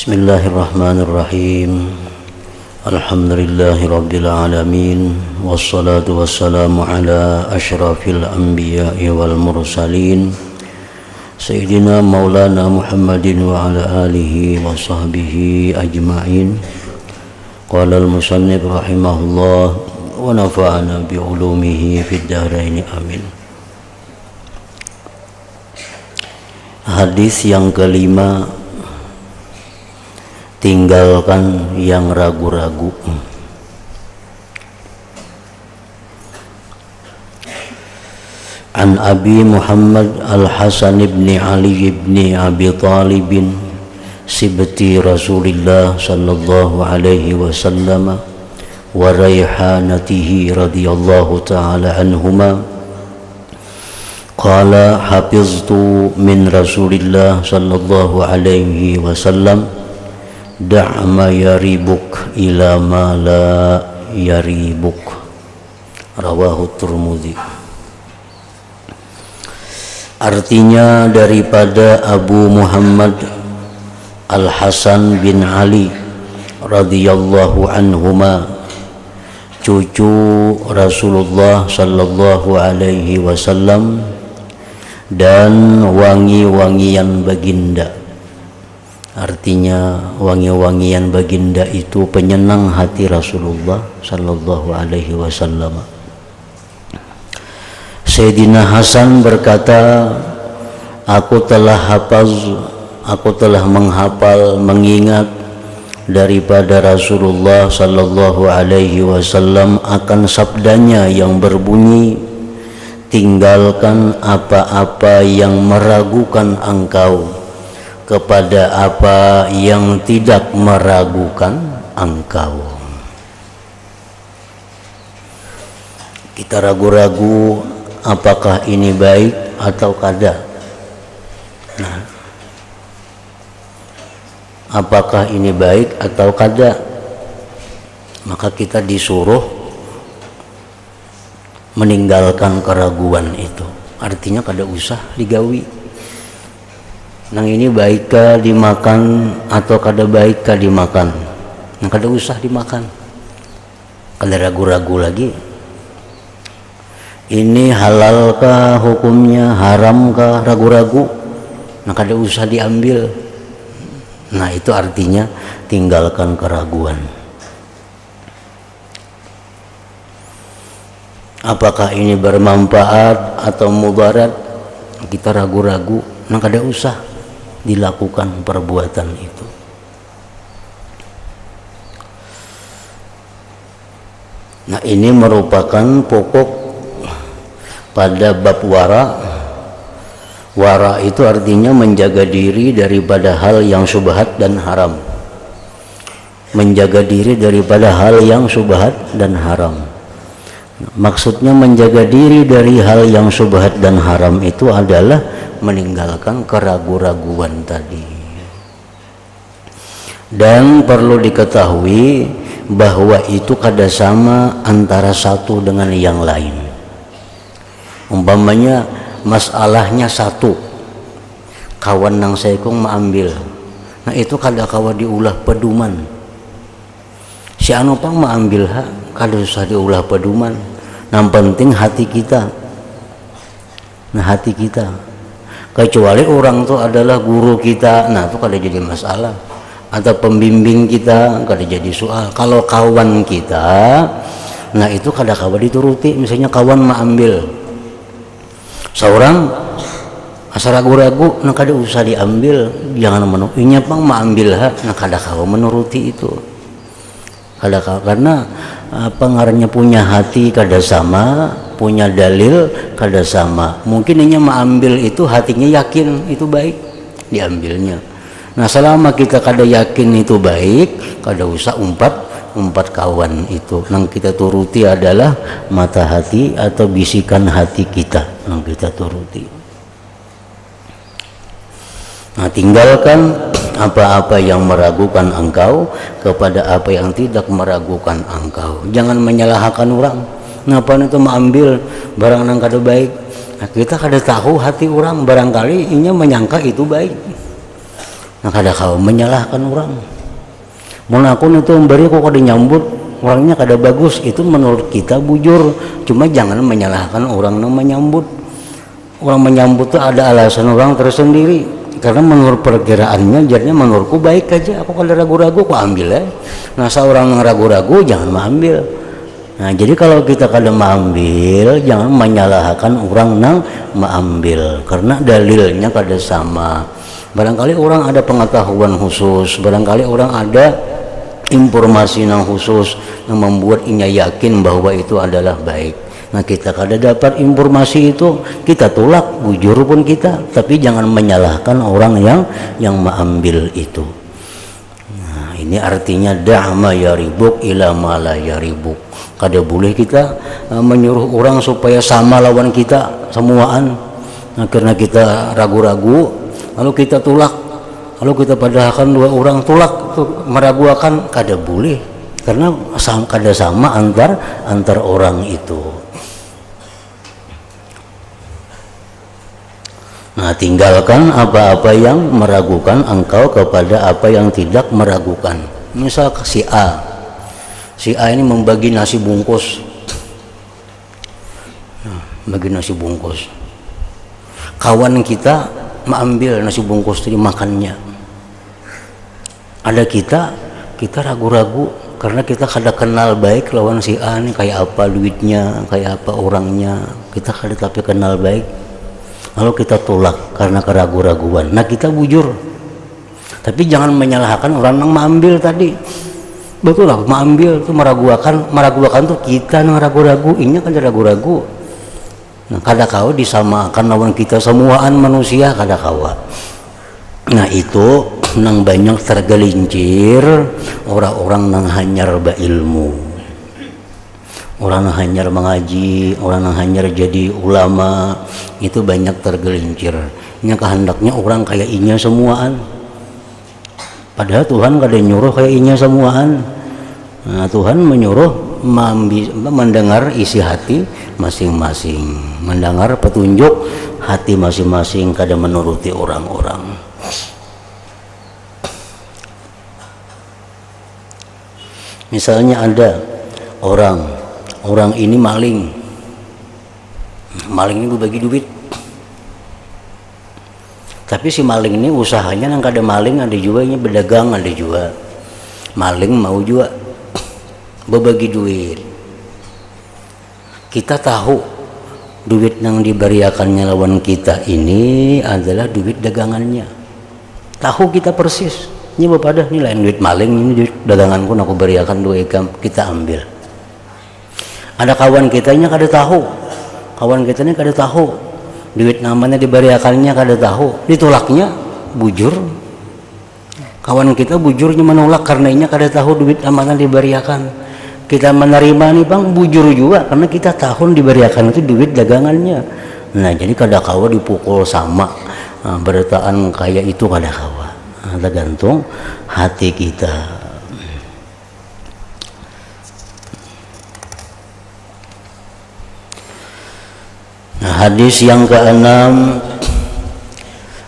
Bismillahirrahmanirrahim. Alhamdulillahi rabbil alamin. Wassalatu wassalamu ala asyrafil anbiya'i wal mursalin Sayyidina maulana Muhammadin wa ala alihi wa sahbihi ajma'in. Qala al-musannif rahimahullah wa nafa'ana bi ulumihi fid dharain amin. Hadis yang kelima, tinggalkan yang ragu-ragu. An Abi Muhammad Al-Hasan ibn Ali ibn Abi Talib sibti Rasulillah sallallahu alaihi wasallam wa rayhanatihi radhiyallahu ta'ala anhuma qala hafiztu min Rasulillah sallallahu alaihi wasallam da' ma yaribuk ila ma la yaribuk. Rawahu Tirmidzi. Artinya daripada Abu Muhammad Al-Hasan bin Ali radhiyallahu anhuma, cucu Rasulullah sallallahu alaihi wasallam dan wangi-wangian baginda. Artinya wangi-wangian baginda itu penyenang hati Rasulullah sallallahu alaihi wasallam. Sayyidina Hasan berkata, aku telah menghafal, mengingat daripada Rasulullah sallallahu alaihi wasallam akan sabdanya yang berbunyi, tinggalkan apa-apa yang meragukan engkau kepada apa yang tidak meragukan engkau. Kita ragu-ragu apakah ini baik atau kada. Nah, apakah ini baik atau kada, maka kita disuruh meninggalkan keraguan itu. Artinya kada usah digawi. Nang ini baikkah dimakan atau kada baikkah dimakan, nang kada usah dimakan, kada ragu-ragu lagi. Ini halalkah hukumnya, haramkah, ragu-ragu, nang kada usah diambil. Nah, itu artinya tinggalkan keraguan. Apakah ini bermanfaat atau mudarat, kita ragu-ragu, nang kada usah dilakukan perbuatan itu. Nah, ini merupakan pokok pada bab wara. Wara itu artinya menjaga diri daripada hal yang syubhat dan haram. Menjaga diri daripada hal yang syubhat dan haram. Maksudnya menjaga diri dari hal yang syubhat dan haram itu adalah meninggalkan keragu-raguan tadi. Dan perlu diketahui bahwa itu kada sama antara satu dengan yang lain. Umpamanya masalahnya satu, kawan nang saikung maambil, nah itu kada kawa diulah peduman. Si anu pang maambil ha, kada usah diulah peduman. Yang penting hati kita. Nah, hati kita. Kecuali orang itu adalah guru kita, nah itu kada jadi masalah. Atau pembimbing kita, kada jadi soal. Kalau kawan kita, nah itu kada kawa dituruti. Misalnya kawan maambil, seorang asal ragu-ragu, nah kada usah diambil, jangan menuruti. Pang maambil ha, nah kada kawa menuruti itu. Kada kawa, karena pengarangnya punya hati kada sama, punya dalil kada sama. Mungkin ini mengambil itu hatinya yakin itu baik, diambilnya. Nah, selama kita kada yakin itu baik, kada usah umpat kawan itu. Nang kita turuti adalah mata hati atau bisikan hati kita, nang kita turuti. Nah, tinggalkan apa-apa yang meragukan engkau kepada apa yang tidak meragukan engkau. Jangan menyalahkan orang. Ngapa itu mengambil barang nang kada baik? Nah, kita kada tahu hati orang, barangkali inya menyangka itu baik. nah kada kau menyalahkan orang. Mun aku itu memberi kok kada nyambut orangnya kada bagus, itu menurut kita bujur. Cuma jangan menyalahkan orang yang menyambut. Orang menyambut itu ada alasan orang tersendiri, karena menurut perkiraannya jadinya menurutku baik aja, aku kalau ragu-ragu aku ambil ya. Nah seorang yang ragu-ragu jangan mengambil. Nah jadi kalau kita kadang mengambil, jangan menyalahkan orang yang mengambil, karena dalilnya kada sama. Barangkali orang ada pengetahuan khusus, barangkali orang ada informasi yang khusus yang membuat inya yakin bahwa itu adalah baik. Nah kita kada dapat informasi itu, kita tolak bujur pun kita, tapi jangan menyalahkan orang yang mengambil itu. Nah ini artinya da'ma yaribuk ila ma la yaribuk. Kada boleh kita menyuruh orang supaya sama lawan kita semuaan. Nah karena kita ragu-ragu lalu kita tolak, lalu kita padahkan dua orang tolak meragukan, kada boleh, karena kada sama antar orang itu. Nah tinggalkan apa-apa yang meragukan engkau kepada apa yang tidak meragukan. Misal si A ini membagi nasi bungkus, bagi nasi bungkus, kawan kita mengambil nasi bungkus itu dimakannya. Ada kita ragu-ragu karena kita kada kenal baik lawan si A ini, kayak apa duitnya, kayak apa orangnya, kita kada tapi kenal baik. Lalu kita tolak karena keraguan-raguan. Nah kita bujur, tapi jangan menyalahkan orang yang mengambil tadi. Betul lah, mengambil itu meragukan tuh kita yang ragu-ragu, ini kan ragu-ragu. Nah kada kau disamakan lawan kita semuaan manusia, kada kawa. Nah itu nang banyak tergelincir orang-orang nang hanyar ilmu, orang yang hanyar mengaji, orang yang hanyar jadi ulama, itu banyak tergelincir. Ini kehendaknya orang kayak inya semuaan, padahal Tuhan kada nyuruh kayak inya semuaan. Nah, Tuhan menyuruh mendengar isi hati masing-masing, mendengar petunjuk hati masing-masing, kada menuruti orang-orang. Misalnya ada orang ini maling ini bagi duit, tapi si maling ini usahanya nang kada maling, ada juga ini berdagang, ada juga maling mau juga berbagi duit. Kita tahu duit yang diberiakannya lawan kita ini adalah duit dagangannya, tahu kita persis. Ini bapak dah, ini lain duit maling, ini duit daganganku, aku beriakan duit kita ambil. Ada kawan kita ini kada tahu, duit namanya diberiakannya kada tahu, ditolaknya bujur. Kawan kita bujurnya menolak karena ini kada tahu duit amanah diberiakan. Kita menerima nih bang, bujur juga karena kita tahu diberiakan itu duit dagangannya. Nah jadi kada kawa dipukul sama, bertaan kayak itu kada kawa. Tergantung hati kita. Nah, hadis yang ke-6,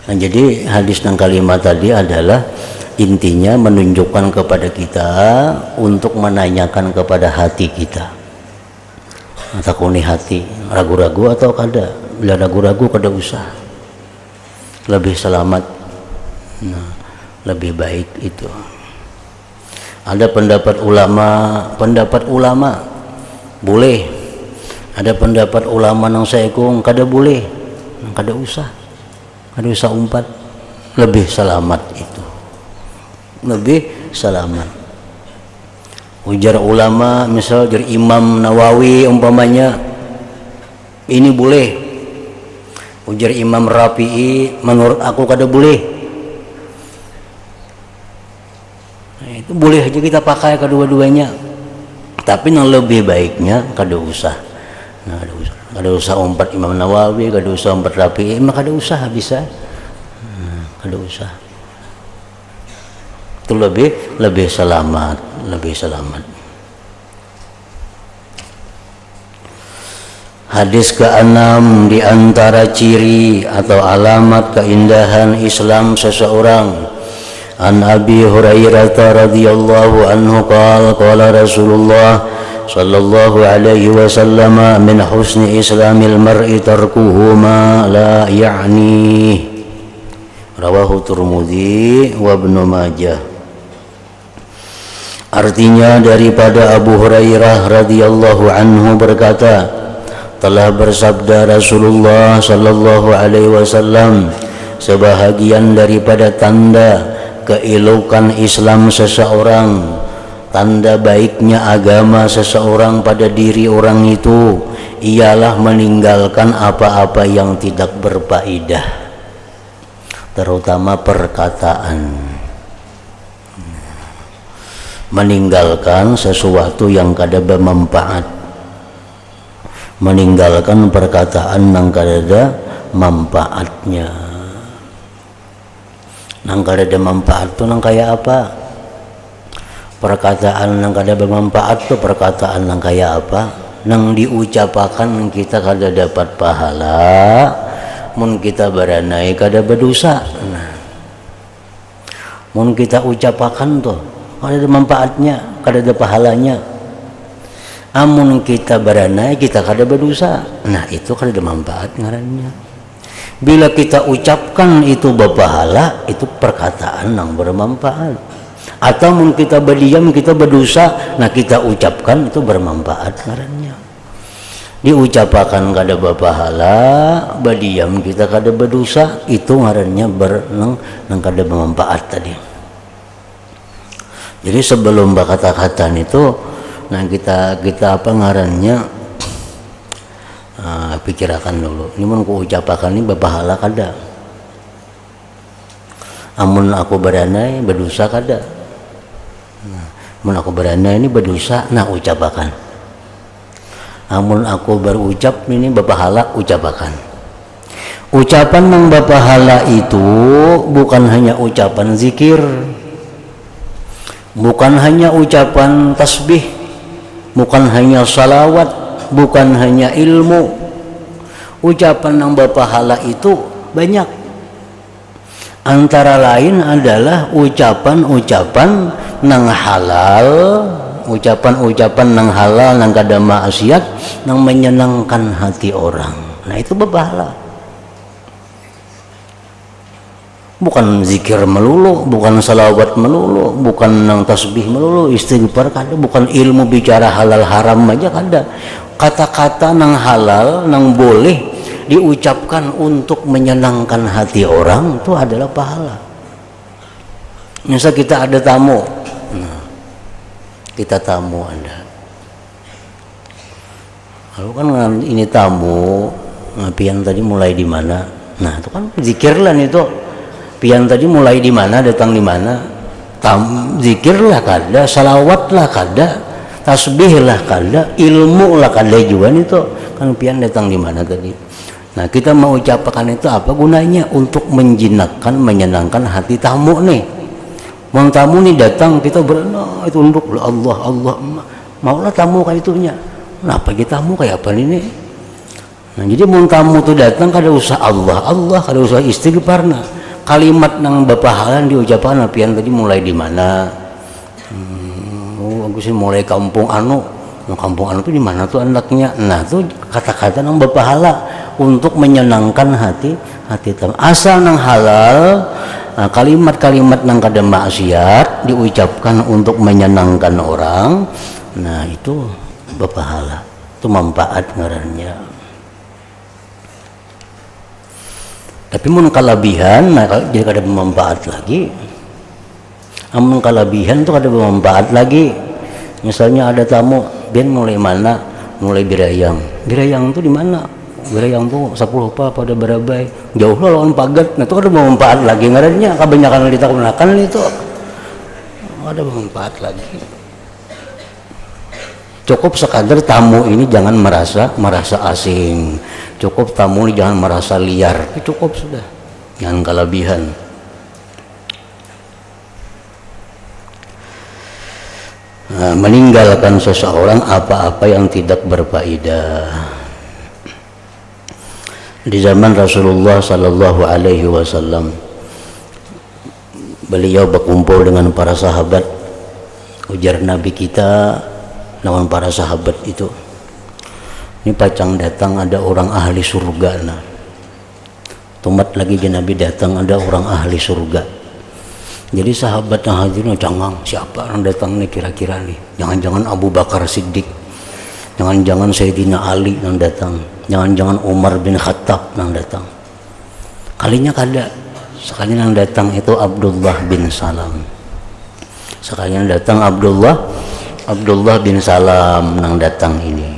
nah, jadi hadis yang kalimat tadi adalah intinya menunjukkan kepada kita untuk menanyakan kepada hati kita. Takuni hati, ragu-ragu atau kada? Bila ragu-ragu kada usah, lebih selamat. Nah, lebih baik itu. Ada pendapat ulama boleh, ada pendapat ulama nang saekung kada boleh, kada usah umpat, lebih selamat itu, lebih selamat. Ujar ulama, misal dari Imam Nawawi umpamanya ini boleh, ujar Imam Rafi'i menurut aku kada boleh. Itu boleh aja kita pakai kedua-duanya, tapi yang lebih baiknya kada usah. Nah, kada usah umpat Imam Nawawi, kada usah umpat Rafi'i, mah kada usah bisa. Kada usah. Itu lebih selamat. Hadis ke-6, di antara ciri atau alamat keindahan Islam seseorang An Abi Hurairah radhiyallahu anhu qala Rasulullah sallallahu alaihi wasallam min husni islamil mar'i tarkuhu ma la ya'ni. Rawahu Tirmidzi wa Ibnu Majah. Artinya daripada Abu Hurairah radhiyallahu anhu berkata, telah bersabda Rasulullah sallallahu alaihi wasallam, sebahagian daripada tanda keelokan Islam seseorang, tanda baiknya agama seseorang pada diri orang itu ialah meninggalkan apa-apa yang tidak berfaedah, terutama perkataan. Meninggalkan sesuatu yang kada bermanfaat, meninggalkan perkataan yang kada manfaatnya. Nang kada ada manfaat tuh nang kayak apa? Perkataan nang kada bermanfaat tuh perkataan nang kayak apa? Nang diucapakan kita kada dapat pahala, mun kita beranai kada berdosa. Nah, mun kita ucapakan tuh kada ada manfaatnya, kada ada pahalanya. Amun kita beranai kita kada berdosa. Nah, itu kada ada manfaat ngarannya. Bila kita ucapkan itu berpahala, itu perkataan yang bermanfaat. Atau mungkin kita berdiam kita berdosa, nah kita ucapkan itu bermanfaat ngarannya. Diucapkan kada berpahala, berdiam kita kada berdosa, itu ngarannya nang kada bermanfaat tadi. Jadi sebelum berkata-kata itu, nah kita apa ngarannya? Pikirkan dulu, ini mun ku ucapakan ini berpahala kada, amun aku beranai berdosa kada. Mun aku beranai ini berdosa, nah ucapakan. Amun aku berucap ini berpahala, ucapakan. Ucapan yang berpahala itu bukan hanya ucapan zikir, bukan hanya ucapan tasbih, bukan hanya salawat, bukan hanya ilmu. Ucapan yang berpahala itu banyak. Antara lain adalah ucapan-ucapan nang halal, ucapan-ucapan nang halal nang kada maksiat, nang menyenangkan hati orang. Nah, itu berpahala. Bukan zikir melulu, bukan salawat melulu, bukan nang tasbih melulu, istighfar kada, bukan ilmu bicara halal haram aja kada. Kata-kata nang halal, nang boleh diucapkan untuk menyenangkan hati orang itu adalah pahala. Misal kita ada tamu, nah, kita tamu Anda, lalu kan ini tamu, nah, pian tadi mulai di mana? Nah, itu kan zikirlah itu. Pian tadi mulai di mana, datang di mana? Zikirlah kada, salawatlah kada, tasbih lah kada, ilmu lah kada juga itu kan pian datang di mana tadi. Nah, kita mau ucapkan itu apa gunanya? Untuk menjinakkan, menyenangkan hati tamu nih. Mau tamu nih datang kita itu untuk Allah maulah tamu kayak itunya. Kenapa kita tamu kayak apa ini? Nah, jadi mau tamu tuh datang kada usah Allah kada usah istighfar. Nah, kalimat nang berpahala diucapkan pian tadi mulai di mana? Aku sih mulai kampung anu itu di mana tuh anaknya? Nah, tuh kata-kata nang berpahala untuk menyenangkan hati tamu. Asal nang halal, nah, kalimat-kalimat nang kada maksiat diucapkan untuk menyenangkan orang. Nah, itu berpahala, itu manfaat ngarannya. Tapi mun kalabihan, nah jadi kada bermanfaat lagi. Amun kalabihan tuh kada bermanfaat lagi. Misalnya ada tamu, ben mulai mana? Mulai Birayang. Birayang tuh di mana? Birayang tuh 10 pada Barabai. Jauh lah lawan Pagat. Nah, itu kada bermanfaat lagi ngarannya. Kebanyakan kita gunakan itu. Ada bermanfaat lagi. Cukup sekadar tamu ini jangan merasa asing. Cukup tamu ini jangan merasa liar. Itu cukup sudah. Jangan kelebihan. Nah, meninggalkan seseorang apa-apa yang tidak berfaedah. Di zaman Rasulullah sallallahu alaihi wasallam beliau berkumpul dengan para sahabat. Ujar Nabi kita lawan para sahabat itu, ini pacang datang ada orang ahli surga. Nah, tumat lagi di Nabi datang ada orang ahli surga. Jadi sahabat yang hadir cangang, siapa yang datang nih kira-kira nih? Jangan-jangan Abu Bakar Siddiq, jangan-jangan Sayyidina Ali yang datang, jangan-jangan Umar bin Khattab yang datang. Kalinya kada, sekali yang datang itu Abdullah bin Salam. Sekalian datang Abdullah bin Salam yang datang ini.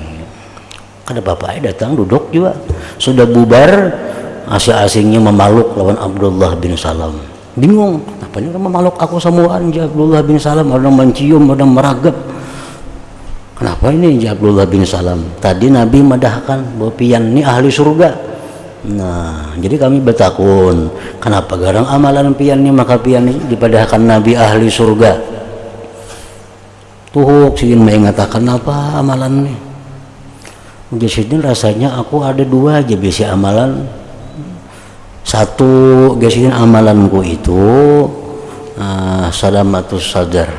Kada bapaknya datang duduk juga. Sudah bubar, asing-asingnya memaluk lawan Abdullah bin Salam. Bingung, apanya kan memaluk aku semuaan ya Abdullah bin Salam, orang mencium, orang meragap. Kenapa ini ya Abdullah bin Salam? Tadi Nabi madahkan bahwa pian ini ahli surga. Nah, jadi kami bertakun, kenapa garang amalan pian ini maka pian ini dipadahkan Nabi ahli surga. Tuhuk ingin mengatakan apa amalan nih. Jadi rasanya aku ada dua aja biasa amalan. Satu biasanya amalanku itu salamatus sadar,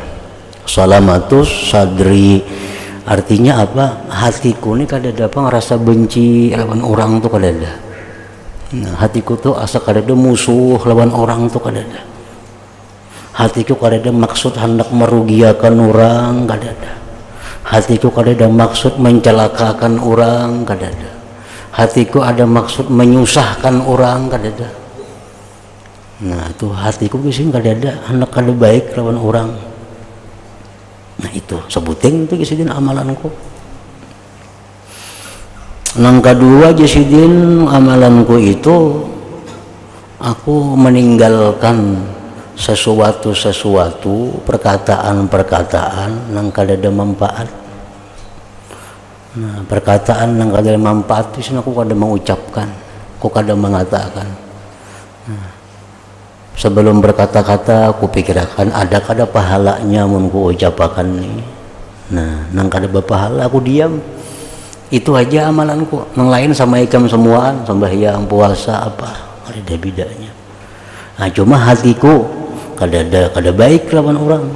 salamatus sadri. Artinya apa? Hatiku ini kada ada apa ngerasa benci lawan orang tuh kada ada. Nah, hatiku tuh asa kada ada musuh lawan orang tuh kada ada. Hatiku kada ada maksud hendak merugiakan orang, kada ada. Hatiku kada ada maksud mencelakakan orang, kada ada. Hatiku ada maksud menyusahkan orang, kada ada. Nah, itu hatiku kisah kada ada hendak kada baik lawan orang. Nah, itu sebuting itu kisidin amalanku. Nang kedua kisidin amalanku itu aku meninggalkan sesuatu perkataan nang kada ada manfaat. Nah, perkataan nang kada ada manfaat itu aku kada mengucapkan, aku kada mengatakan. Nah, sebelum berkata-kata aku pikirkan ada kada pahalanya mun ku ucapakan ini. Nah, nang kada berpahala aku diam. Itu aja amalanku. Nang lain sama ikam semuaan, sembahyang, puasa apa, ada bedanya. Nah, cuma hatiku kada baik lawan orang.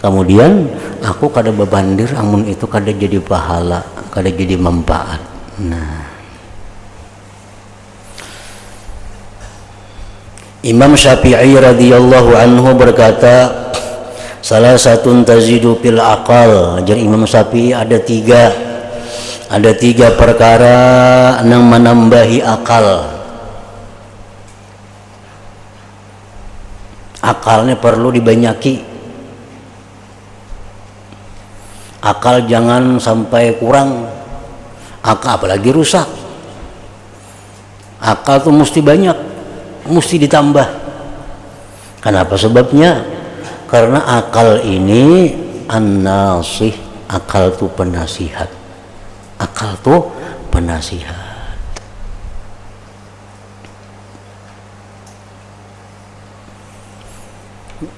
Kemudian aku kada bebandir amun itu kada jadi pahala, kada jadi manfaat. Nah, Imam Syafi'i radhiyallahu anhu berkata, salah satu tazidu fil aqal. Jadi Imam Syafi'i ada tiga perkara yang menambahi akal. Akalnya perlu dibanyaki. Akal jangan sampai kurang. Akal apalagi rusak. Akal tuh mesti banyak, mesti ditambah. Kenapa sebabnya? Karena akal ini an-nasih, akal tuh penasihat. Akal tuh penasihat.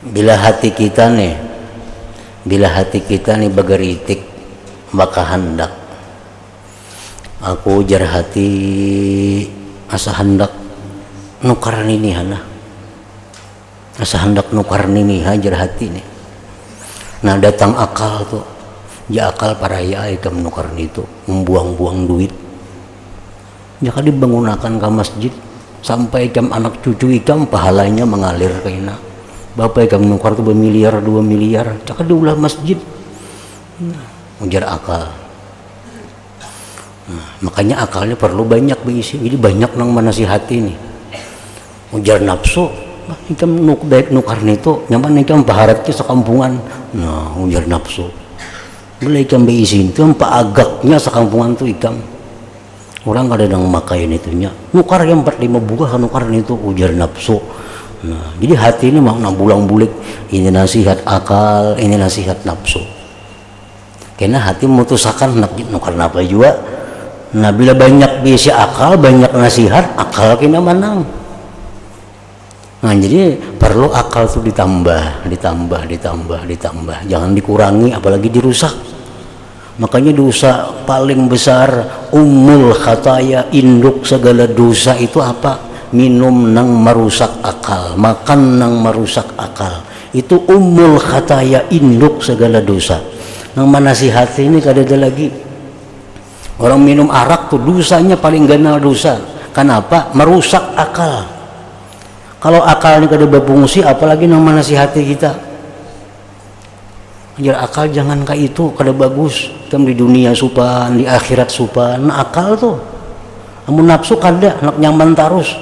Bila hati kita nih bageritik maka hendak aku jar hati asa hendak nukar ini hana asa hendak nukar ini hajar hati nih. Nah, datang akal tuh ya akal paraya ikam nukar itu membuang-buang duit jika dibangunakan ke masjid sampai ikam anak cucu ikam pahalanya mengalir ke ina. Bapak ikam nukar tuh bermiliar 2 miliar cakap diulah masjid. Ujar akal. Nah, makanya akalnya perlu banyak berisi. Jadi banyak nang menasihati nih. Ujar nafsu, ikam nukar itu nyaman ikam baharatnya sekampungan. Nah, ujar nafsu. Bila ikam berisi itu empa agaknya sekampungan tuh ikam. Orang kada nang makain itunya. Nukar yang 4-5 buah nukar itu ujar nafsu. Nah, jadi hati ini makna bulang-bulik, ini nasihat akal, ini nasihat nafsu. Karena hati memutuskan nukar apa juga. Nah, bila banyak biasa akal, banyak nasihat, akal kena menang. Nah, jadi perlu akal itu ditambah. Jangan dikurangi, apalagi dirusak. Makanya dosa paling besar, ummul khataya, induk segala dosa itu apa? minum nang merusak akal, makan nang merusak akal. Itu ummul khataya, induk segala dosa. Nang manasihati ini kadada lagi. Orang minum arak tuh dosanya paling ganal dosa. Kenapa? Merusak akal. Kalau akal ini kada berfungsi, apalagi nang manasihati kita. Ajar akal jangan kayak itu, kada bagus. Tam di dunia supan, di akhirat supan. Nah akal tuh, amun nafsu kada, nak nyaman terus.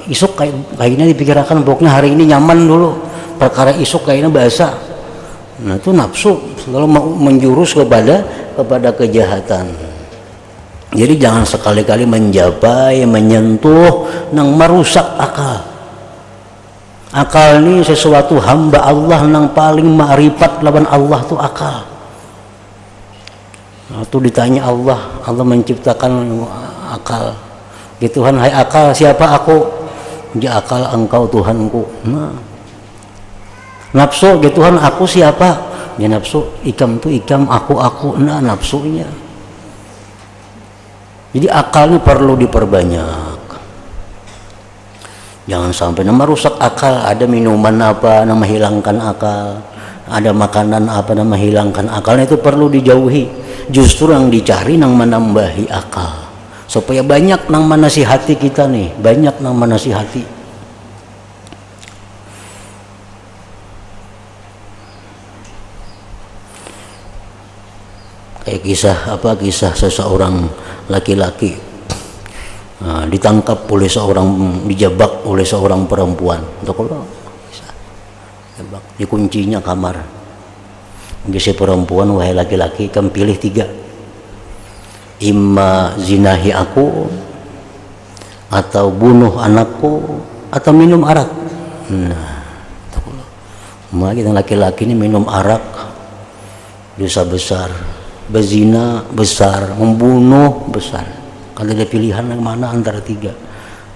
Isuk kayaknya dipikirkan, pokoknya hari ini nyaman dulu. Perkara isuk kayaknya bahasa. Nah itu nafsu. Kalau mau menjurus kepada kejahatan. Jadi jangan sekali-kali menjabai, menyentuh, nang merusak akal. Akal ini sesuatu hamba Allah nang paling ma'rifat lawan Allah tuh akal. Nah, tuh ditanya Allah menciptakan akal. Gitu Tuhan, hai akal, siapa aku? Ya akal engkau Tuhanku. Nah, nafsu, gitu Tuhan, aku siapa? Ya nafsu, ikam tuh ikam, aku. Nah nafsunya. Jadi akal ini perlu diperbanyak. Jangan sampai merusak akal. Ada minuman apa yang menghilangkan akal, ada makanan apa yang menghilangkan akalnya, itu perlu dijauhi. Justru yang dicari yang menambahi akal, supaya banyak nang menasihati kita nih, banyak nang menasihati. Kayak kisah seseorang laki-laki ditangkap oleh dijebak oleh seorang perempuan. Dikuncinya kamar. Si perempuan, wahai laki-laki, kamu pilih 3. Imma zinahi aku, atau bunuh anakku, atau minum arak. Nah, kita laki-laki ini minum arak dosa besar, berzina besar, membunuh besar. Kalau ada pilihan yang mana antara 3,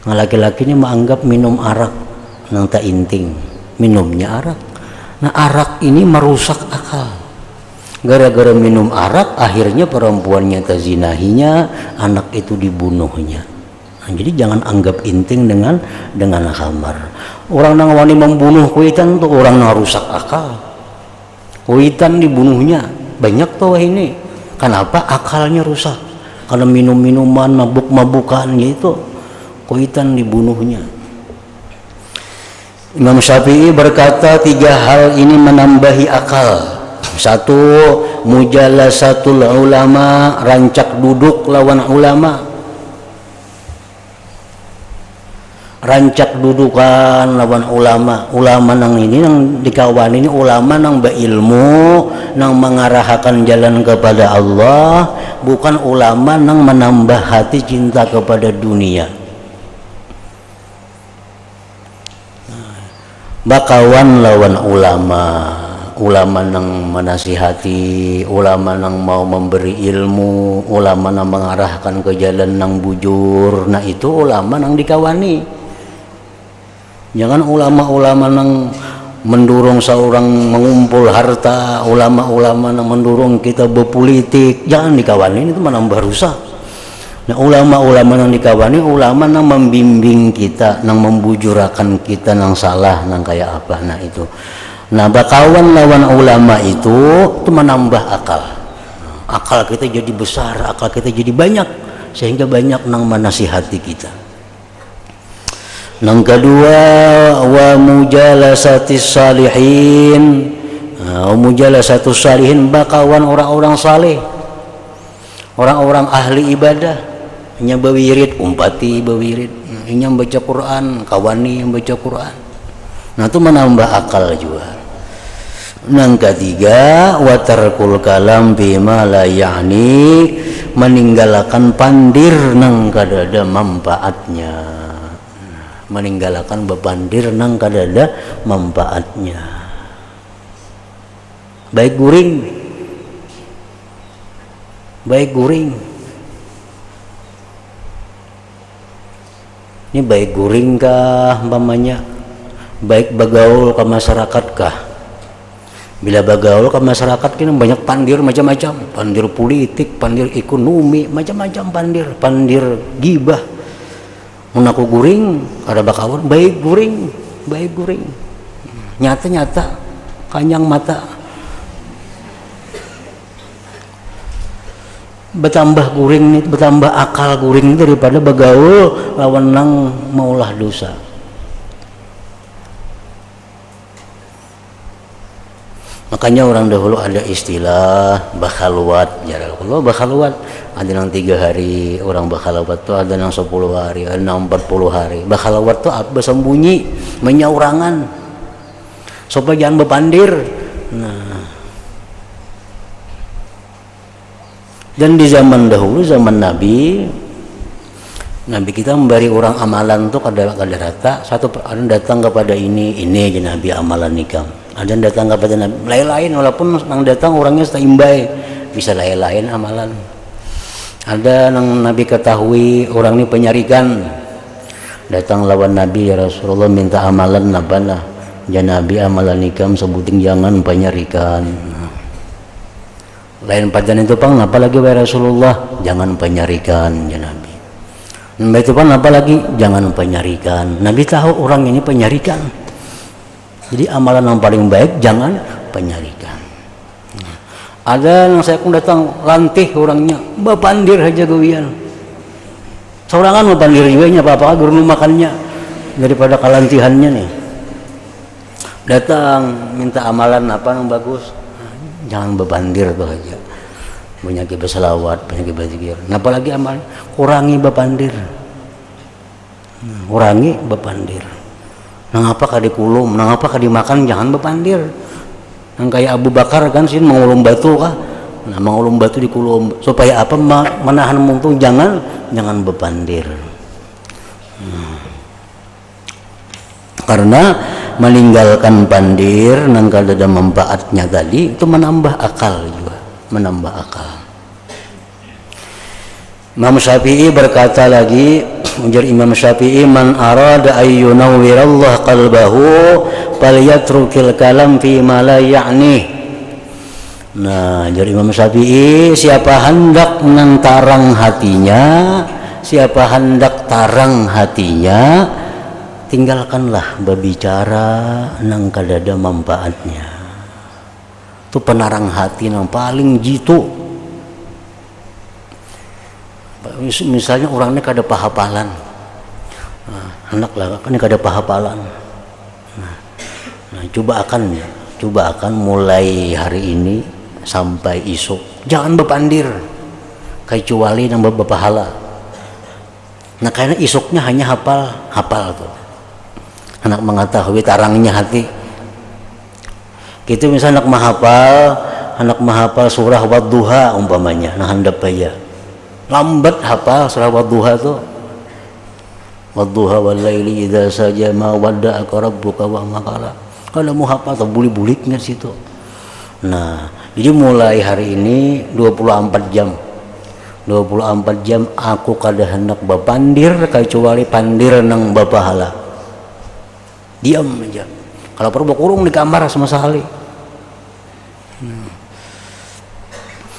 nah laki-laki ini menganggap minum arak nang tak inting, minumnya arak. Nah arak ini merusak akal. Gara-gara minum arak, akhirnya perempuannya terzinahinya, anak itu dibunuhnya. Nah, jadi jangan anggap inting dengan khamar. Orang nang wani membunuh kuitan tuh orang nang rusak akal. Kuitan dibunuhnya banyak tuh ini. Kenapa? Akalnya rusak. Kalau minum-minuman, mabuk-mabukan gitu, kuitan dibunuhnya. Imam Syafi'i berkata 3 hal ini menambahi akal. 1, mujalasatul ulama, rancak duduk lawan ulama. Rancak dudukan lawan ulama nang ini nang dikawan ini ulama nang berilmu, nang mengarahkan jalan kepada Allah, bukan ulama nang menambah hati cinta kepada dunia. Bakawan lawan ulama nang menasihati, ulama nang mau memberi ilmu, ulama nang mengarahkan ke jalan nang bujur. Nah itu ulama nang dikawani. Jangan ulama-ulama nang mendorong seorang mengumpul harta, ulama-ulama nang mendorong kita berpolitik, jangan dikawani, itu menambah rusak. Nah ulama-ulama nang dikawani, ulama nang membimbing kita, nang membujurakan kita nang salah, nang kayak apa. Nah itu. Nah bakawan lawan ulama itu menambah akal. Akal kita jadi besar, akal kita jadi banyak, sehingga banyak nang menasihati kita. Yang kedua, wa mujalasatis salihin. Mujalasatus salihin, bakawan orang-orang saleh, orang-orang ahli ibadah. Nya bawirid, umpati bawirid, nya baca Quran, kawani yang baca Quran. Nah itu menambah akal juga. Yang ketiga, wa tarkul kalam bima la ya'ni, meninggalkan pandir nang kadada manfaatnya. Meninggalkan bebandir nang kadada manfaatnya. Baik guring ini baik guring kah umpamanya, baik bagaul ke masyarakat kah? Bila bagaul ke masyarakat kini banyak pandir macam-macam, pandir politik, pandir ekonomi, macam-macam pandir gibah. mun aku guring kada bakawan baik guring nyata kanyang mata bertambah guring nih, bertambah akal guring daripada begaul lawan nang maulah dosa. Makanya orang dahulu ada istilah bakhalwat, jarak Allah bakhalwat. Ada yang 3 hari orang bakhalwat tuh, ada yang 10 hari, ada yang 40 hari. Bakhalwat tuh apa? Bersembunyi, menyaurangan, supaya jangan bepandir. Nah, dan di zaman dahulu, zaman Nabi kita memberi orang amalan tuh kada rata. Satu orang datang kepada ini aja Nabi amalan nikam. Ada yang datang kepada Nabi lain-lain, walaupun yang datang orangnya seimbang, bisa lain-lain amalan. Ada yang Nabi ketahui orang ini penyarikan, datang lawan Nabi, ya Rasulullah minta amalan nabana. Ya Nabi amalan nikam sebuting jangan penyarikan. Lain padan itu pang apalagi ya Rasulullah, jangan penyarikan ya Nabi. Itu pang apalagi jangan penyarikan. Nabi tahu orang ini penyarikan. Jadi amalan yang paling baik jangan penyarikan. Ada yang saya pun datang lantih orangnya, bapandir aja gawian. Sorangan bapandir juga nya apa-apa guru makannya daripada kalantihannya nih. Datang minta amalan apa yang bagus. Jangan bepandir tuh aja. Banyak berselawat, banyak berzikir. Apalagi amal kurangi bepandir. Kurangi bepandir. Nang apa ka dikulum, nang apa ka dimakan jangan bepandir. Nang kayak Abu Bakar kan sih mengulum batu kah? Nah, mengulum batu dikulum supaya apa? Menahan mumpung jangan bepandir. Karena meninggalkan pandir nang kada ada manfaatnya tadi itu menambah akal juga, menambah akal. Imam Syafi'i berkata lagi, ujar Imam Syafi'i, man arada ayyunawwirallah qalbahu falyatrukil kalam fi ma la ya'ni. Nah, ujar Imam Syafi'i, siapa hendak mentarang hatinya, siapa hendak tarang hatinya, tinggalkanlah berbicara nang kada ada manfaatnya. Itu penarang hati nang paling jitu. Misalnya orangnya kada pahapalan, anak lah kan kada pahapalan. Nah, coba akan mulai hari ini sampai esok jangan bepandir, kecuali nang berpahala. Nah, karena esoknya hanya hafal tuh. Anak mengetahui tarangnya hati. Gitu misalnya anak menghafal surah Wadduha umpamanya, nah handap aja. Lambat hafal surah Wadduha tuh. Wadduha wal laili idza saja ma wadda'aka rabbuka wa ma qala. Kalau mau hafal tuh bulik-buliknya situ. Nah, jadi mulai hari ini 24 jam. 24 jam aku kada hendak bepandir kecuali pandir nang bapahala. Diam aja. Kalau perlu kurung di kamar sama sekali.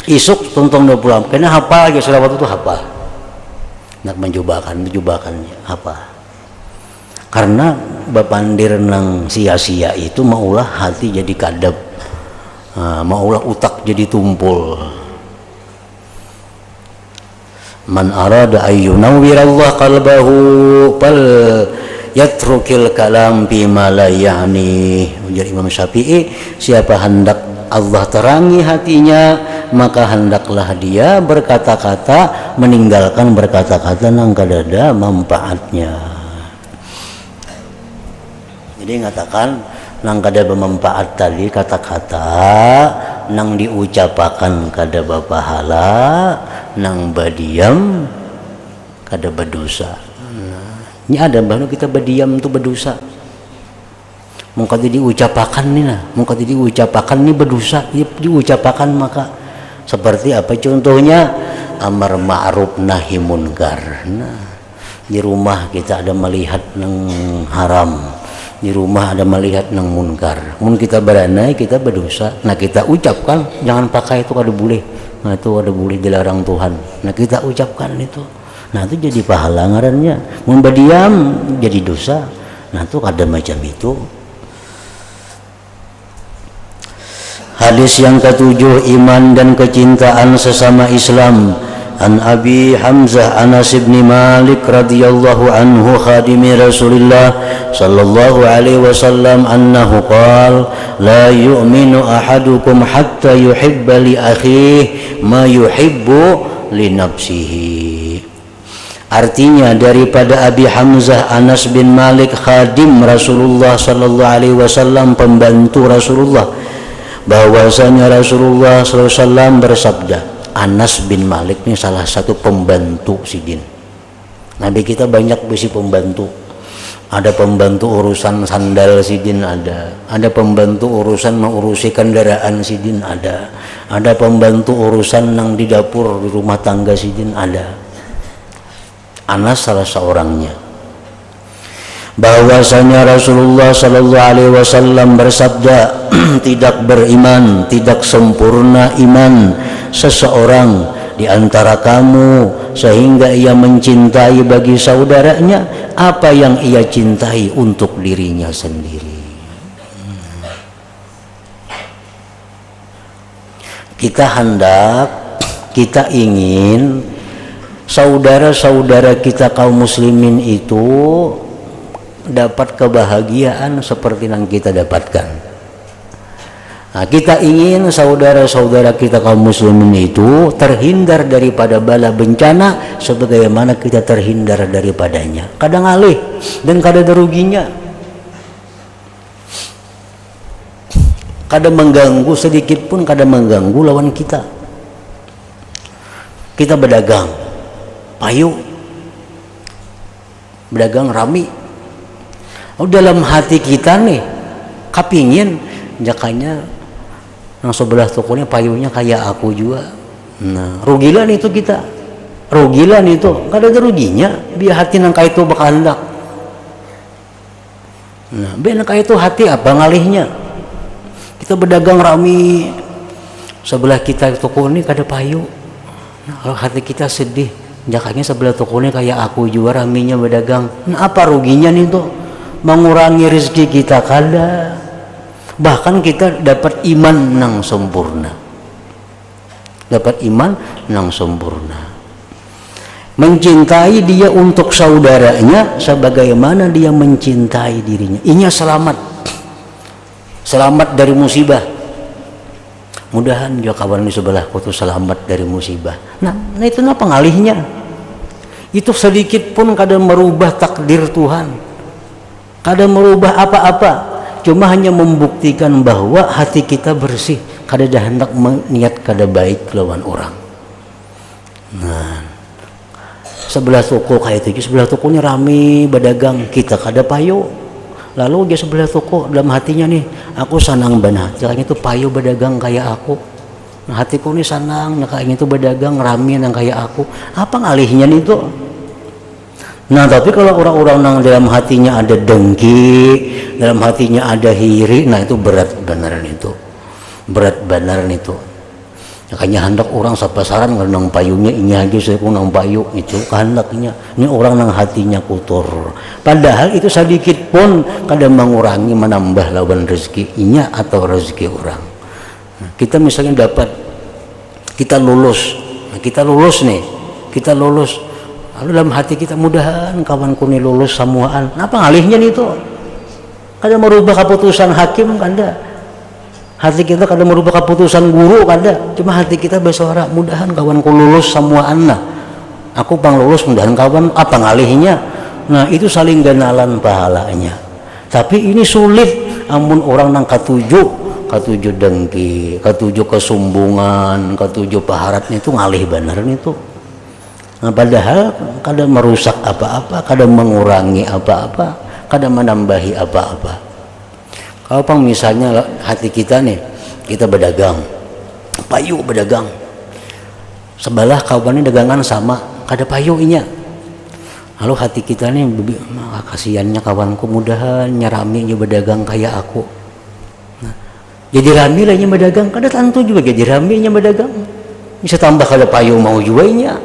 Isuk tuntung 20, karena hafal aja surah waktu itu hafal. Nak mencobakannya hafal. Karena bepandir nang sia-sia itu maulah hati jadi kadap, maulah utak jadi tumpul. Man arada ayyunawwirallah qalbahu fal yatrukil kalam bima la ya'ni. Ujar Imam Syafi'i, siapa hendak Allah terangi hatinya, maka hendaklah dia berkata-kata, meninggalkan berkata-kata nang kada ada manfaatnya. Jadi ngatakan nang kada bermanfaat tadi kata-kata nang diucapakan kada berpahala, nang badiam kada berdosa. Ini ada baru kita berdiam itu berdosa. Mungkin diucapakan nih nah, mungkin diucapakan nih berdosa, diucapakan maka seperti apa contohnya amar ma'ruf nahi munkar. Nah, di rumah kita ada melihat nang haram, di rumah ada melihat nang munkar. Mun kita beranai kita berdosa. Nah kita ucapkan jangan pakai itu kada boleh. Nah itu kada boleh dilarang Tuhan. Nah kita ucapkan itu. Nah itu jadi pahala ngarannya. Mun badiam jadi dosa. Nah itu ada macam itu. Hadis yang ketujuh, iman dan kecintaan sesama Islam. An Abi Hamzah Anas bin Malik radhiyallahu anhu khadimi Rasulillah sallallahu alaihi wasallam annahu qala la yu'minu ahadukum hatta yuhibba li akhihi ma yuhibbu li nafsihi. Artinya daripada Abi Hamzah Anas bin Malik khadim Rasulullah sallallahu alaihi wasallam, pembantu Rasulullah, bahwasanya Rasulullah sallallahu alaihi wasallam bersabda, Anas bin Malik ini salah satu pembantu Sidin. Nabi kita banyak besi pembantu. Ada pembantu urusan sandal Sidin ada pembantu urusan mengurusi kendaraan Sidin ada pembantu urusan yang di dapur di rumah tangga Sidin ada. Anas salah seorangnya. Bahwasanya Rasulullah sallallahu alaihi wasallam bersabda, tidak beriman, tidak sempurna iman seseorang di antara kamu sehingga ia mencintai bagi saudaranya apa yang ia cintai untuk dirinya sendiri. Kita ingin saudara-saudara kita kaum muslimin itu dapat kebahagiaan seperti yang kita dapatkan. Nah, kita ingin saudara-saudara kita kaum muslimin itu terhindar daripada bala bencana sebagaimana kita terhindar daripadanya. Kadang alih dan kadang ruginya. Kadang mengganggu sedikit pun, kadang mengganggu lawan kita. Kita berdagang payu, berdagang rami. Dalam hati kita nih kapingin jakanya yang sebelah tokonya payunya kayak aku juga. Nah rugilan itu kita, rugilan itu kada ada ruginya biar hati nang kayak itu bakal hendak. Nah biar nang kayak itu hati apa ngalihnya. Kita berdagang rami, sebelah kita toko ini kada payu. Nah, kalau hati kita sedih jakanya sebelah tokonya kayak aku juga raminya berdagang. Nah apa ruginya nih tuh? Mengurangi rezeki kita kada, bahkan kita dapat iman nang sempurna, mencintai dia untuk saudaranya sebagaimana dia mencintai dirinya. Inya selamat dari musibah, mudahan juga kawan di sebelahku tuh selamat dari musibah. Nah itu pengalihnya, itu sedikit pun kadang merubah takdir Tuhan, kada merubah apa-apa, cuma hanya membuktikan bahwa hati kita bersih, kada ada hendak niat kada baik lawan orang. Nah, sebelah toko kayak itu, sebelah tokonya rame berdagang, kita kada payu. Lalu dia sebelah toko dalam hatinya nih, aku senang banget, jangan itu payu berdagang kayak aku. Nah, hatiku nih senang, kayak itu berdagang rame yang kayak aku. Apa ngalihnya nih tuh? Nah tapi kalau orang-orang yang dalam hatinya ada dengki, dalam hatinya ada hiri, nah itu berat beneran itu. Makanya hendak orang sapasaran kalau nang payunya ini aja saya pun nang payu itu kehendaknya. Ini orang nang hatinya kotor. Padahal itu sedikit pun kadang mengurangi menambah lawan rezekinya atau rezeki orang. Nah, kita misalnya dapat, kita lulus lalu dalam hati kita mudahan kawanku ini lulus samuaan. Apa ngalihnya nih tuh? Kada merubah keputusan hakim kada. Hati kita kada merubah keputusan guru kada. Cuma hati kita bersuara mudahan kawanku lulus samuaan lah. Aku pang lulus mudahan kawan apa ngalihnya. Nah itu saling genalan pahalanya. Tapi ini sulit amun orang nang katujuh dengki, katujuh kesombongan, katujuh paharatnya itu ngalih beneran itu. Nah, padahal kadang merusak apa-apa, kadang mengurangi apa-apa, kadang menambahi apa-apa. Kalau pang misalnya hati kita nih, kita berdagang, payu berdagang, sebelah kawannya dagangan sama, kada payu inya. Lalu hati kita nih, kasihannya kawanku mudahan nyarami nya berdagang kayak aku. Nah, jadi rami lah nya berdagang, kada tentu juga jadi rami nya berdagang. Bisa tambah kada payu mau juga inya.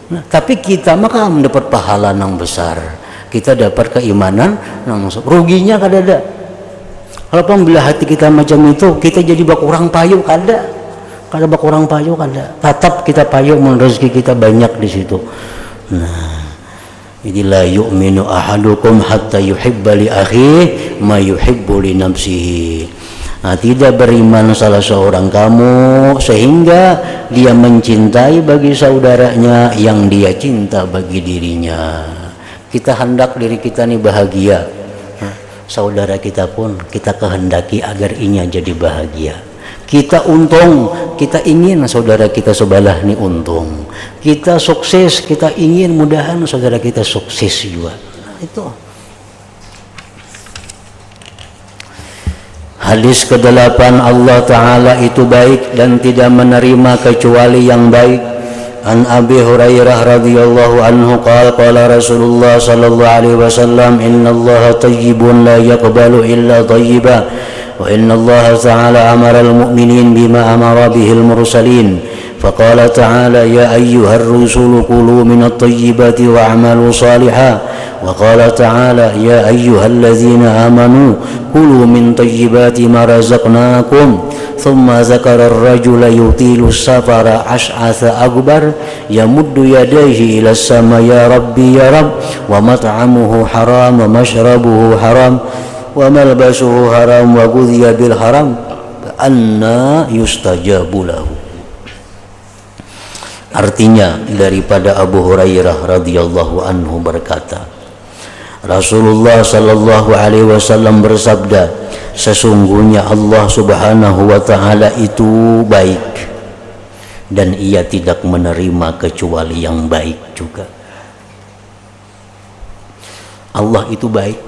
Nah, tapi kita maka mendapat pahala yang besar, kita dapat keimanan yang ruginya kada. Kalau bila hati kita macam itu, kita jadi bakurang payu kada bakurang payu kada. Tetap kita payu, rezeki kita banyak di situ. Nah, jadi la yu'minu ahadukum hatta yuhibba li akhihi ma yuhibbu li nafsihi. Nah, tidak beriman salah seorang kamu sehingga dia mencintai bagi saudaranya yang dia cinta bagi dirinya. Kita hendak diri kita nih bahagia, saudara kita pun kita kehendaki agar inya jadi bahagia. Kita untung, kita ingin saudara kita sebelah nih untung. Kita sukses, kita ingin mudahan saudara kita sukses juga. Nah, itu. Hadis ke-8, Allah Ta'ala itu baik dan tidak menerima kecuali yang baik. An Abi Hurairah radhiyallahu anhu qala Rasulullah sallallahu alaihi wasallam, innallaha thayyibun la yaqbalu illa thayyiba. وإن الله تعالى أمر المؤمنين بما أمر به المرسلين فقال تعالى يا أيها الرسل كلوا من الطيبات واعملوا صالحا وقال تعالى يا أيها الذين آمنوا كلوا من طيبات ما رزقناكم ثم ذكر الرجل يطيل السفر أشعث أكبر يمد يديه إلى السماء يا ربي يا رب ومطعمه حرام ومشربه حرام wa malbasuhu haram wa ghudhiya bil haram anna yustajabu lahu. Artinya daripada Abu Hurairah radhiyallahu anhu berkata, Rasulullah sallallahu alaihi wasallam bersabda, sesungguhnya Allah Subhanahu wa taala itu baik dan ia tidak menerima kecuali yang baik juga. Allah itu baik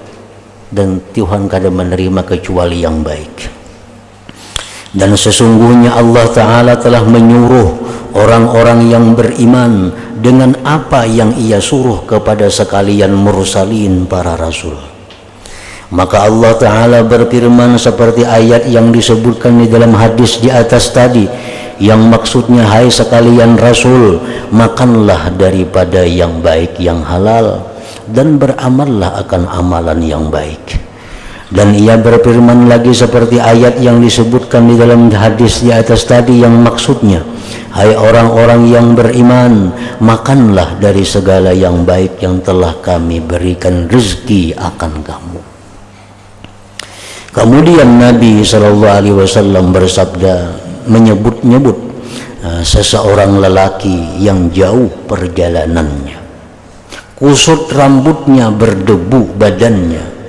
dan Tuhan kada menerima kecuali yang baik. Dan sesungguhnya Allah Ta'ala telah menyuruh orang-orang yang beriman dengan apa yang ia suruh kepada sekalian mursalin para rasul. Maka Allah Ta'ala berfirman seperti ayat yang disebutkan di dalam hadis di atas tadi, yang maksudnya, hai sekalian rasul, makanlah daripada yang baik yang halal dan beramallah akan amalan yang baik. Dan ia berfirman lagi seperti ayat yang disebutkan di dalam hadis di atas tadi, yang maksudnya, hai orang-orang yang beriman, makanlah dari segala yang baik yang telah kami berikan rezeki akan kamu. Kemudian Nabi SAW bersabda, menyebut seseorang lelaki yang jauh perjalanannya, kusut rambutnya, berdebu badannya.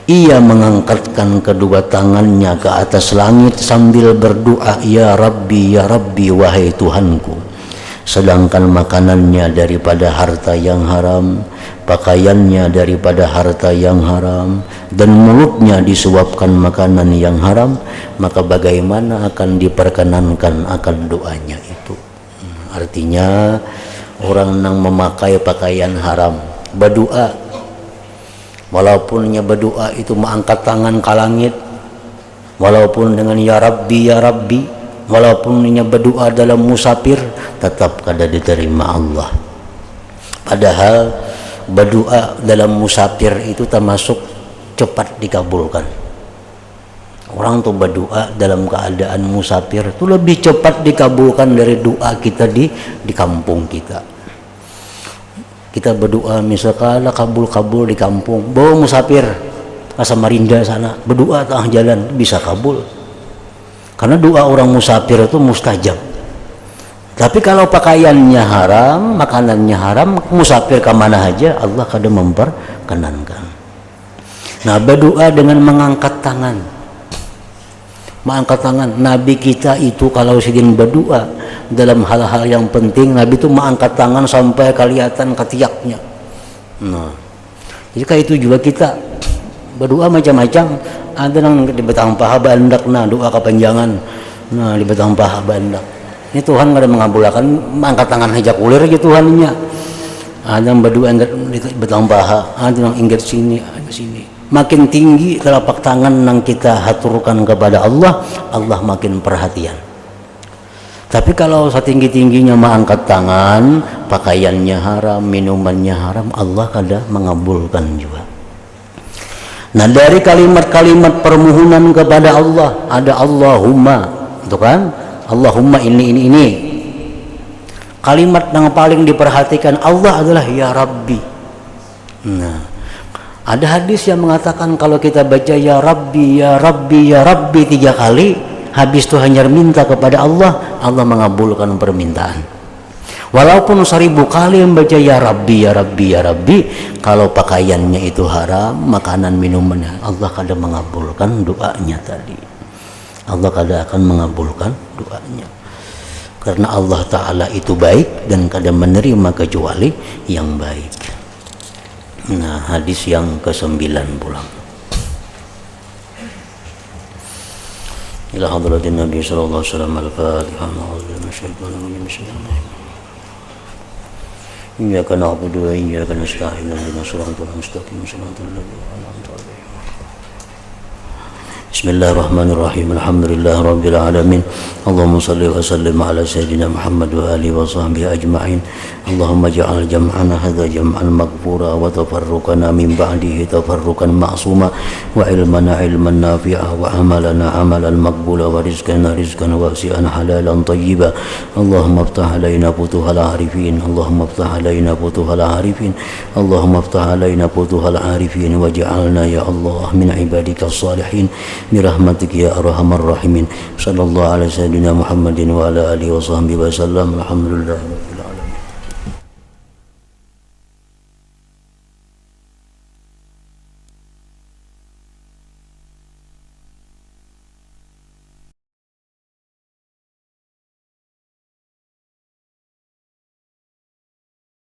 Ia mengangkatkan kedua tangannya ke atas langit sambil berdoa, ya Rabbi, wahai Tuhanku. Sedangkan makanannya daripada harta yang haram, pakaiannya daripada harta yang haram, dan mulutnya disuapkan makanan yang haram, maka bagaimana akan diperkenankan akan doanya itu? Artinya, orang yang memakai pakaian haram berdoa, walaupun berdoa itu mengangkat tangan ke langit, walaupun dengan ya Rabbi, walaupun berdoa dalam musafir, tetap kada diterima Allah. Padahal berdoa dalam musafir itu termasuk cepat dikabulkan. Orang tuh berdoa dalam keadaan musafir itu lebih cepat dikabulkan dari doa kita di kampung kita. Kita berdoa misalkan kabul di kampung, bawa musafir ke Samarinda sana, berdoa tengah jalan bisa kabul. Karena doa orang musafir itu mustajab. Tapi kalau pakaiannya haram, makanannya haram, musafir ke mana aja Allah kada memperkenankan. Nah, berdoa dengan mengangkat tangan. Mengangkat tangan. Nabi kita itu kalau sedang berdoa dalam hal-hal yang penting, Nabi itu mengangkat tangan sampai kelihatan ketiaknya. Nah, jadi kayak itu juga kita berdoa macam-macam. Ada yang di betang paha bandak, nah doa kepanjangan, nah di betang paha bandak. Ini Tuhan kada mengabulkan, mengangkat tangan aja kulir gitu Tuhannya. Ada yang berdoa di betang paha, ada yang ingat sini, ada sini. Makin tinggi telapak tangan yang kita haturkan kepada Allah, Allah makin perhatian. Tapi kalau setinggi-tingginya mah angkat tangan, pakaiannya haram, minumannya haram, Allah kadang mengabulkan juga. Nah, dari kalimat-kalimat permohonan kepada Allah ada Allahumma, itu kan? Allahumma ini. Kalimat yang paling diperhatikan Allah adalah ya Rabbi. Nah, ada hadis yang mengatakan kalau kita baca ya Rabbi, ya Rabbi, ya Rabbi 3 kali, habis itu hanya minta kepada Allah, Allah mengabulkan permintaan. Walaupun 1000 kali membaca ya Rabbi, ya Rabbi, ya Rabbi, kalau pakaiannya itu haram, makanan minumannya, Allah kadang mengabulkan doanya tadi. Allah kadang akan mengabulkan doanya. Karena Allah Ta'ala itu baik dan kadang menerima kecuali yang baik. Nah, hadis yang ke-9 pulang. Ila hadratin Nabi sallallahu alaihi wasallam al-Fatihah. Iyyaka na'budu wa iyyaka nasta'in ihdinas siratal mustaqim siratal ladzina an'amta 'alaihim. Bismillahirrahmanirrahim. Alhamdulillahi rabbil alamin. Allahumma shalli wa sallim ala sayyidina Muhammad wa alihi wa sahbihi ajma'in. Allahumma ja'al jam'ana hadza jam'an maghfura wa tafarruqana min ba'dihi tafarruqan ma'suma wa ilmana ilman nafi'a wa amalana amalan maqbula wa rizqana rizqan wasi'an halalan tayyiba. Allahumma iftah alaina futuhal arifin. Allahumma iftah alaina futuhal arifin. Allahumma iftah alaina futuhal arifin waj'alna ya Allah min ibadikas salihin birahmatika ya arhamar rahimin. Sallallahu alaihi wasallam Muhammadin wa ala alihi wa sahbihi wasallam. Alhamdulillah.